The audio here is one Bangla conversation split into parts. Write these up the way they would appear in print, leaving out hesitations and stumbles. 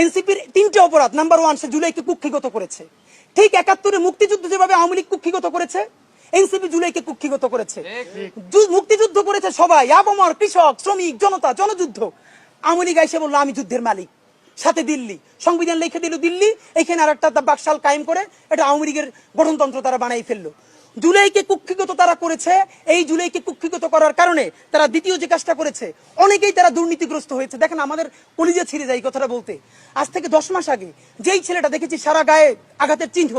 এনসিপির তিনটে অপরাধ। নাম্বার 1, সে জুলাইকে কুক্ষিগত করেছে। ঠিক 71-এ মুক্তিযুদ্ধ যেভাবে আওয়ামী লীগ কুক্ষিগত করেছে, এনসিপি জুলাইকে কুক্ষিগত করেছে। মুক্তিযুদ্ধ করেছে সবাই, আবমর, কৃষক, শ্রমিক, জনতা, জনযুদ্ধ। আওয়ামী লীগ এসে বললো আমি যুদ্ধের মালিক, সাথে দিল্লি সংবিধান লিখে দিল দিল্লি, এখানে আর একটা বাকশাল কায়েম করে এটা আওয়ামী লীগের গঠনতন্ত্র তারা বানাই ফেললো। জুলাইকে কুক্ষিগত তারা করেছে। এই জুলাইকে কুক্ষিগত করার কারণে তারা দ্বিতীয় যে কাজটা করেছে, অনেকেই তারা দুর্নীতিগ্রস্ত হয়েছে। দেখেন, আমাদের কলিজা ছিঁড়ে যায় কথাটা বলতে। আজ থেকে 10 মাস আগে যেই ছেলেটা দেখেছি সারা গায়ে আঘাতের চিহ্ন,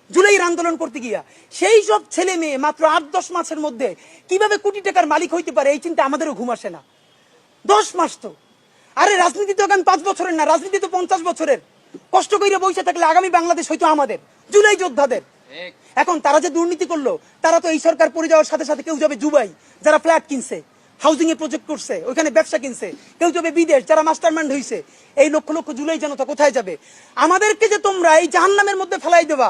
জুলাইয়ের আন্দোলন করতে গিয়া, সেই সব ছেলে মেয়ে মাত্র 8-10 মাসের মধ্যে কিভাবে কোটি টাকার মালিক হইতে পারে, এই চিন্তা আমাদেরও ঘুম আসে না। 10 মাস তো, আরে রাজনীতি তো এখন 5 বছরের না, রাজনীতি তো 50 বছরের। কষ্ট করে বসে থাকলে আগামী বাংলাদেশ হয়তো আমাদের, জুলাই যোদ্ধাদের। এখন তারা যে দুর্নীতি করলো, তারা তো এই সরকার পড়ে যাওয়ার সাথে সাথে কেউ যাবে দুবাই, যারা ফ্ল্যাট কিনছে, হাউজিং এ প্রজেক্ট করছে, ওইখানে ব্যবসা কিনছে, কেউ যাবে বিদেশ, যারা মাস্টারমাইন্ড হইছে। এই লক্ষ লক্ষ জুলাই জনতা কোথায় যাবে? আমাদেরকে যে তোমরা এই জাহান্নামের মধ্যে ফেলাই দেবা,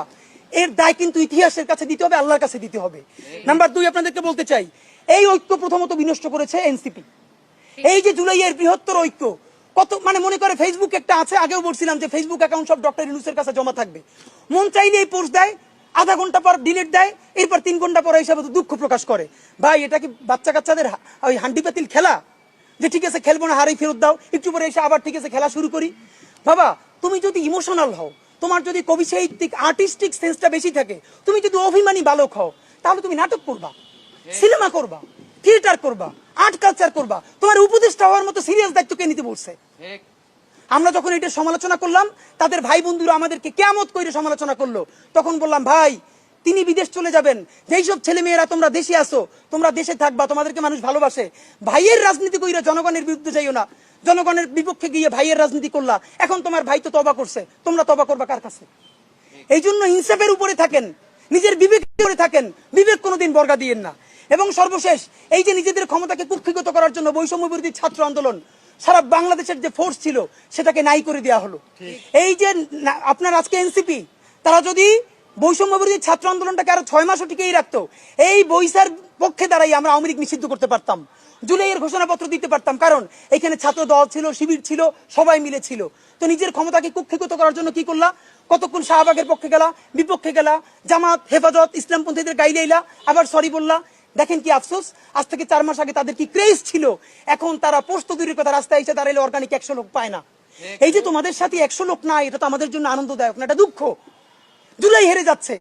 এর দায় কিন্তু ইতিহাসের কাছে দিতে হবে, আল্লাহর কাছে দিতে হবে। নাম্বার 2, আপনাদেরকে বলতে চাই, এই ঐক্য প্রথমত বিনষ্ট করেছে এনসিপি। এই যে জুলাইয়ের বৃহত্তর ঐক্য, কত মনে করে ফেসবুক একটা আছে, আগেও বলছিলাম যে ফেসবুক অ্যাকাউন্ট সব ডক্টর ইউনূসের কাছে জমা থাকবে। মন চাইলে এই পোস্ট দেয়, আধা ঘন্টা পর ডিলিট দেয়, এরপর 3 ঘন্টা পর হিসাবে দুঃখ প্রকাশ করে। ভাই, এটা কি বাচ্চা কাচ্চাদের ওই হান্ডি পাতিল খেলা, যে ঠিক আছে খেলবো না, হারাই ফেরত দাও, একটু পরে এসে আবার ঠিক আছে খেলা শুরু করি? বাবা, তুমি যদি ইমোশনাল হও, তোমার যদি কবি সাহিত্যিক আর্টিস্টিক সেন্সটা বেশি থাকে, তুমি যদি অভিমানী বালক হও, তাহলে তুমি নাটক করবা, সিনেমা করবা, থিয়েটার করবা, আর্ট কালচার করবা। তোমার উপদেষ্টা হওয়ার মতো সিরিয়াস দায়িত্ব কে নিতে বলছে? আমরা যখন এটা সমালোচনা করলাম, তাদের ভাই বন্ধুরা আমাদেরকে কিয়ামত করে সমালোচনা করলো। তখন বললাম, ভাই, তিনি বিদেশ চলে যাবেন, যেই সব ছেলে মেয়েরা তোমরা দেশে আসো, তোমরা দেশে থাকবা, তোমাদেরকে মানুষ ভালোবাসে। ভাইয়ের রাজনীতি কইরা জনগণের বিরুদ্ধে যাইও না, জনগণের বিপক্ষে গিয়ে ভাইয়ের রাজনীতি করলা। এখন তোমার ভাই তো তওবা করছে, তোমরা তওবা করবা কার কাছে? এই জন্য ইনসাফের উপরে থাকেন, নিজের বিবেকের উপরে থাকেন, বিবেক কোনোদিন বর্গা দিয়েন না। এবং সর্বশেষ, এই যে নিজেদের ক্ষমতাকে কুক্ষিগত করার জন্য বৈষম্য বিরোধী ছাত্র আন্দোলন, সারা বাংলাদেশের যে ফোর্স ছিল সেটাকে নাই করে দেওয়া হলো। এই যে আপনার আজকে এনসিপি, তারা যদি বৈষম্য বিরোধী ছাত্র আন্দোলনটাকে আরো 6 মাসও টিকেই রাখতো, এই বৈশার পক্ষে দাঁড়াই আমরা আওয়ামী লীগ নিষিদ্ধ করতে পারতাম, জুলাইয়ের ঘোষণাপত্র দিতে পারতাম। কারণ এখানে ছাত্র দল ছিল, শিবির ছিল, সবাই মিলে ছিল। তো নিজের ক্ষমতাকে কুক্ষিগত করার জন্য কি করলা? কতক্ষণ শাহবাগের পক্ষে গেলা, বিপক্ষে গেলা, জামাত, হেফাজত, ইসলামপন্থীদের গাইলেইলা, আবার সরি বললা। দেখেন কি আফসোস, আজ থেকে 4 মাস আগে তাদের কি ক্রেজ ছিল, এখন তারা পোস্ত দূরের কথা, রাস্তায় এসে দাঁড়াইলে অর্গানিক 100 লোক পায় না। এই যে তোমাদের সাথে 100 লোক নাই, এটা তো আমাদের জন্য আনন্দদায়ক না, এটা দুঃখ। জুলাই হেরে যাচ্ছে।